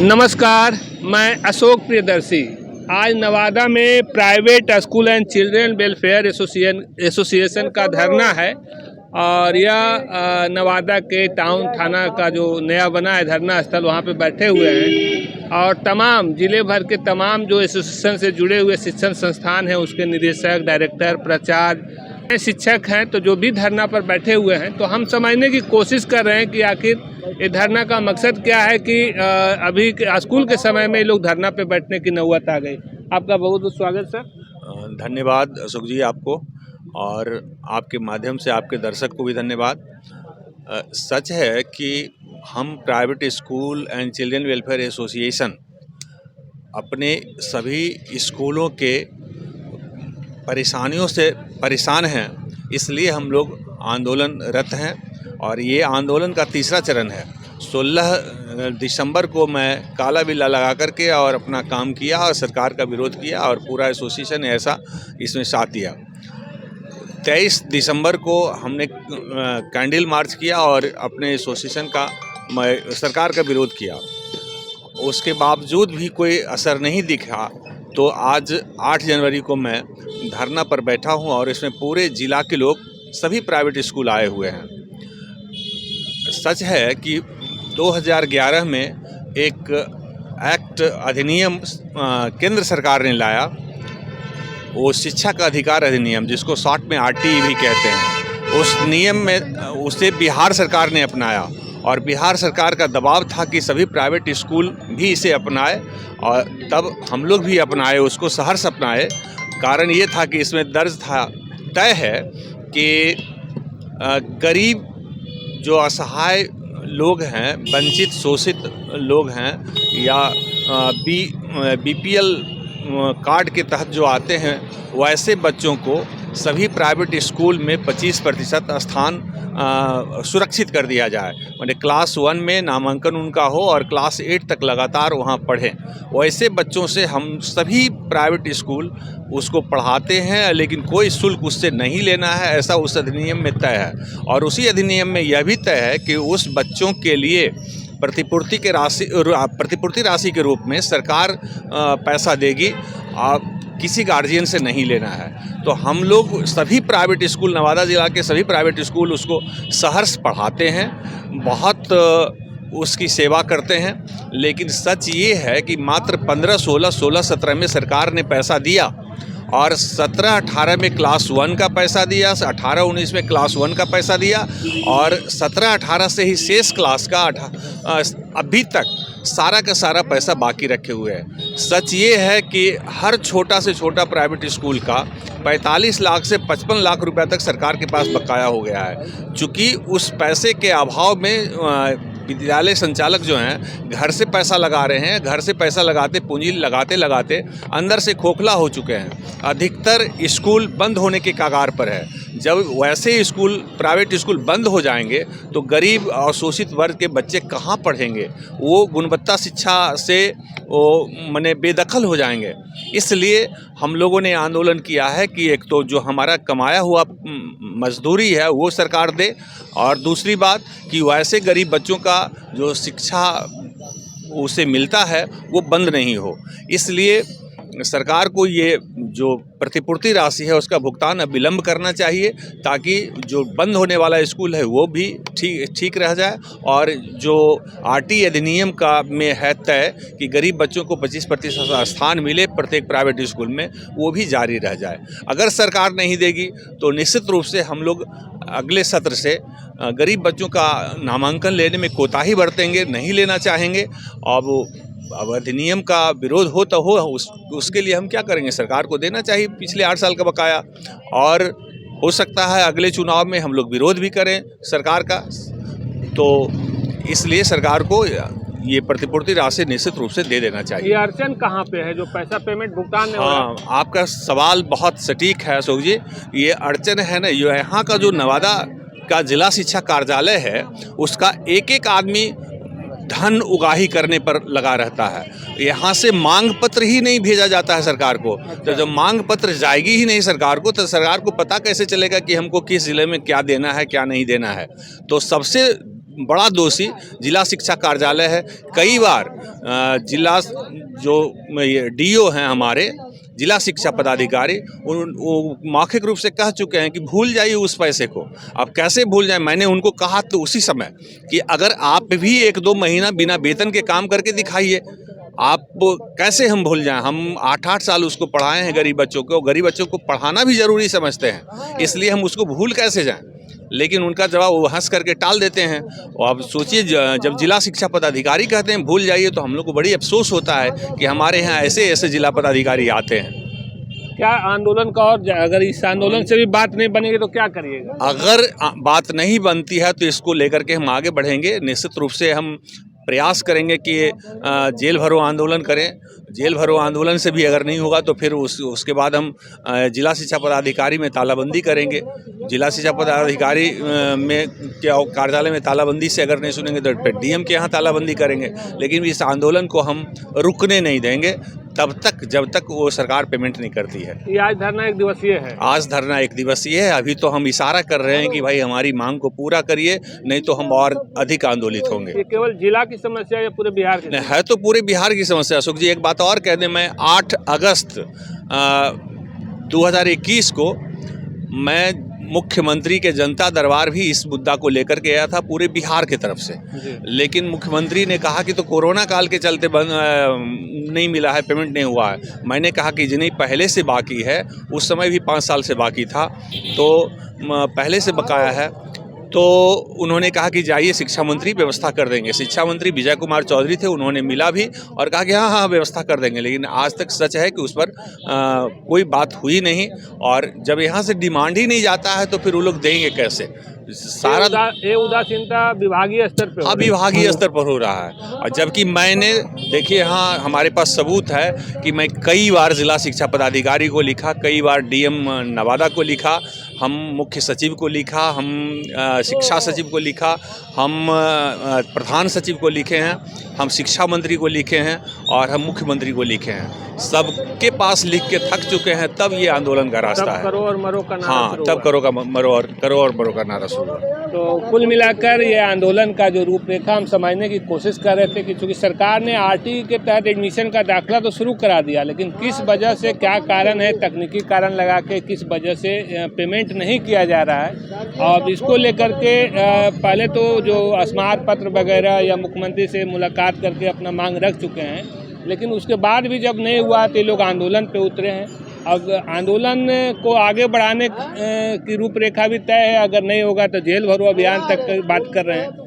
नमस्कार, मैं अशोक प्रियदर्शी। आज नवादा में private school and children welfare association का धरना है और यह नवादा के टाउन थाना का जो नया बना है धरना स्थल, वहाँ पे बैठे हुए हैं और तमाम जिले भर के तमाम जो एसोसिएशन से जुड़े हुए शिक्षण संस्थान हैं उसके निदेशक, डायरेक्टर, प्राचार्य, शिक्षक हैं, तो जो भी धरना पर बैठे हुए हैं। तो हम समझने की कोशिश कर रहे हैं कि आखिर ये धरना का मकसद क्या है कि अभी स्कूल के समय में ये लोग धरना पे बैठने की नौबत आ गई। आपका बहुत बहुत स्वागत सर। धन्यवाद अशोक जी आपको, और आपके माध्यम से आपके दर्शक को भी धन्यवाद। सच है कि हम private school and children welfare association अपने सभी स्कूलों के परेशानियों से परेशान हैं, इसलिए हम लोग आंदोलनरत हैं और ये आंदोलन का तीसरा चरण है। 16 दिसंबर को मैं काला बिल्ला लगा करके और अपना काम किया और सरकार का विरोध किया और पूरा एसोसिएशन ऐसा इसमें साथ दिया। 23 दिसंबर को हमने कैंडल मार्च किया और अपने एसोसिएशन का सरकार का विरोध किया। उसके बावजूद भी कोई असर नहीं दिखा, तो आज 8 जनवरी को मैं धरना पर बैठा हूं और इसमें पूरे जिला के लोग, सभी प्राइवेट स्कूल आए हुए हैं। सच है कि 2011 में एक एक्ट अधिनियम केंद्र सरकार ने लाया, वो शिक्षा का अधिकार अधिनियम, जिसको शॉर्ट में आरटीई भी कहते हैं। उस नियम में उसे बिहार सरकार ने अपनाया और बिहार सरकार का दबाव था कि सभी प्राइवेट स्कूल भी इसे अपनाए, और तब हम लोग भी अपनाए, उसको सहर्ष अपनाए। कारण ये था कि इसमें दर्ज था, तय है कि गरीब जो असहाय लोग हैं, वंचित शोषित लोग हैं, या बीपीएल कार्ड के तहत जो आते हैं, वैसे बच्चों को सभी प्राइवेट स्कूल में 25% स्थान सुरक्षित कर दिया जाए। माने क्लास 1 में नामांकन उनका हो और क्लास 8 तक लगातार वहाँ पढ़ें। वैसे बच्चों से हम सभी प्राइवेट स्कूल उसको पढ़ाते हैं, लेकिन कोई शुल्क उससे नहीं लेना है, ऐसा उस अधिनियम में तय है। और उसी अधिनियम में यह भी तय है कि उस बच्चों के लिए प्रतिपूर्ति राशि के रूप में सरकार पैसा देगी, किसी गार्जियन से नहीं लेना है। तो हम लोग सभी प्राइवेट स्कूल, नवादा ज़िला के सभी प्राइवेट स्कूल उसको सहर्ष पढ़ाते हैं, बहुत उसकी सेवा करते हैं। लेकिन सच ये है कि मात्र 15, 16, 16, 17 में सरकार ने पैसा दिया और 17, 18 में क्लास 1 का पैसा दिया, 18, 19 में क्लास 1 का पैसा दिया, और 17, 18 से ही शेष क्लास का अभी तक सारा का सारा पैसा बाकी रखे हुए है। सच ये है कि हर छोटा से छोटा प्राइवेट स्कूल का 45 लाख से 55 लाख रुपए तक सरकार के पास बकाया हो गया है। चूँकि उस पैसे के अभाव में विद्यालय संचालक जो हैं घर से पैसा लगा रहे हैं, घर से पैसा लगाते, पूंजी लगाते लगाते अंदर से खोखला हो चुके हैं। अधिकतर स्कूल बंद होने के कगार पर है। जब वैसे स्कूल, प्राइवेट स्कूल बंद हो जाएंगे तो गरीब और शोषित वर्ग के बच्चे कहाँ पढ़ेंगे? वो गुणवत्ता शिक्षा से वो माने बेदखल हो जाएंगे। इसलिए हम लोगों ने आंदोलन किया है कि एक तो जो हमारा कमाया हुआ मजदूरी है वो सरकार दे, और दूसरी बात कि वैसे गरीब बच्चों का जो शिक्षा उसे मिलता है वो बंद नहीं हो। इसलिए सरकार को ये जो प्रतिपूर्ति राशि है उसका भुगतान अब विलम्ब करना चाहिए, ताकि जो बंद होने वाला स्कूल है वो भी ठीक रह जाए, और जो आरटी अधिनियम का में है तय कि गरीब बच्चों को 25% स्थान मिले प्रत्येक प्राइवेट स्कूल में, वो भी जारी रह जाए। अगर सरकार नहीं देगी तो निश्चित रूप से हम लोग अगले सत्र से गरीब बच्चों का नामांकन लेने में कोताही बरतेंगे, नहीं लेना चाहेंगे। अब अधिनियम का विरोध हो तो हो, उसके लिए हम क्या करेंगे? सरकार को देना चाहिए पिछले 8 साल का बकाया, और हो सकता है अगले चुनाव में हम लोग विरोध भी करें सरकार का। तो इसलिए सरकार को ये प्रतिपूर्ति राशि निश्चित रूप से दे देना चाहिए। ये अड़चन कहाँ पे है जो पैसा पेमेंट भुगतान नहीं हो रहा? हाँ, आपका सवाल बहुत सटीक है अशोक जी। ये अड़चन है ना, यहाँ का जो नवादा का जिला शिक्षा कार्यालय है, उसका एक एक आदमी धन उगाही करने पर लगा रहता है। यहाँ से मांग पत्र ही नहीं भेजा जाता है सरकार को। तो जब मांग पत्र जाएगी ही नहीं सरकार को, तो सरकार को पता कैसे चलेगा कि हमको किस ज़िले में क्या देना है, क्या नहीं देना है? तो सबसे बड़ा दोषी जिला शिक्षा कार्यालय है। कई बार जिला जो डीओ हैं हमारे जिला शिक्षा पदाधिकारी वो मौखिक रूप से कह चुके हैं कि भूल जाइए उस पैसे को। अब कैसे भूल जाए? मैंने उनको कहा तो उसी समय कि अगर आप भी 1-2 महीना बिना वेतन के काम करके दिखाइए, आप कैसे हम भूल जाएं? हम 8-8 साल उसको पढ़ाए हैं गरीब बच्चों को, गरीब बच्चों को पढ़ाना भी ज़रूरी समझते हैं, इसलिए हम उसको भूल कैसे जाएं? लेकिन उनका जवाब वो हंस करके टाल देते हैं। और अब सोचिए जब जिला शिक्षा पदाधिकारी कहते हैं भूल जाइए, तो हम लोग को बड़ी अफसोस होता है कि हमारे यहाँ ऐसे जिला पदाधिकारी आते हैं। क्या आंदोलन का, और अगर इस आंदोलन से भी बात नहीं बनेगी तो क्या करिएगा? अगर बात नहीं बनती है तो इसको लेकर के हम आगे बढ़ेंगे। निश्चित रूप से हम प्रयास करेंगे कि जेल भरो आंदोलन करें। जेल भरो आंदोलन से भी अगर नहीं होगा तो फिर उसके बाद हम जिला शिक्षा पदाधिकारी में तालाबंदी करेंगे। जिला शिक्षा पदाधिकारी में क्या कार्यालय में तालाबंदी से अगर नहीं सुनेंगे तो फिर डीएम के यहाँ तालाबंदी करेंगे। लेकिन इस आंदोलन को हम रुकने नहीं देंगे तब तक जब तक वो सरकार पेमेंट नहीं करती है। ये आज धरना 1 दिवसीय है। आज धरना 1 दिवसीय है। अभी तो हम इशारा कर रहे हैं कि भाई हमारी मांग को पूरा करिए, नहीं तो हम और अधिक आंदोलित होंगे। ये केवल जिला की समस्या या पूरे बिहार की? है तो पूरे बिहार की समस्या। अशोक जी, एक बात और कह दें, मैं 8 अगस्त 2021 को मैं मुख्यमंत्री के जनता दरबार भी इस मुद्दा को लेकर के आया था पूरे बिहार की तरफ से। लेकिन मुख्यमंत्री ने कहा कि तो कोरोना काल के चलते नहीं मिला है, पेमेंट नहीं हुआ है। मैंने कहा कि जिन्हें पहले से बाकी है, उस समय भी 5 साल से बाकी था, तो पहले से बकाया है। तो उन्होंने कहा कि जाइए शिक्षा मंत्री व्यवस्था कर देंगे। शिक्षा मंत्री विजय कुमार चौधरी थे, उन्होंने मिला भी और कहा कि हाँ व्यवस्था कर देंगे। लेकिन आज तक सच है कि उस पर कोई बात हुई नहीं। और जब यहाँ से डिमांड ही नहीं जाता है तो फिर वो लोग देंगे कैसे? सारा ये उदासीनता विभागीय स्तर पर, हाँ विभागीय स्तर पर हो रहा है। और जबकि मैंने देखिए, हाँ हमारे पास सबूत है कि मैं कई बार जिला शिक्षा पदाधिकारी को लिखा, कई बार डीएम नवादा को लिखा, हम मुख्य सचिव को लिखा, हम शिक्षा सचिव को लिखा, हम प्रधान सचिव को लिखे हैं, हम शिक्षा मंत्री को लिखे हैं और हम मुख्यमंत्री को लिखे हैं। सबके पास लिख के थक चुके हैं, तब ये आंदोलन का रास्ता है। करो और मरो का नारा। हाँ, तब करो और मरो का नारा शुरू हुआ। तो कुल मिलाकर ये आंदोलन का जो रूपरेखा हम समझने की कोशिश कर रहे थे कि चूँकि सरकार ने आरटी के तहत एडमिशन का दाखिला तो शुरू करा दिया, लेकिन किस वजह से, क्या कारण है, तकनीकी कारण लगा के किस वजह से पेमेंट नहीं किया जा रहा है। और इसको लेकर के पहले तो जो स्मारक पत्र वगैरह या मुख्यमंत्री से मुलाकात करके अपना मांग रख चुके हैं, लेकिन उसके बाद भी जब नहीं हुआ तो ये लोग आंदोलन पे उतरे हैं। अब आंदोलन को आगे बढ़ाने की रूपरेखा भी तय है, अगर नहीं होगा तो जेल भरो अभियान तक बात कर रहे हैं।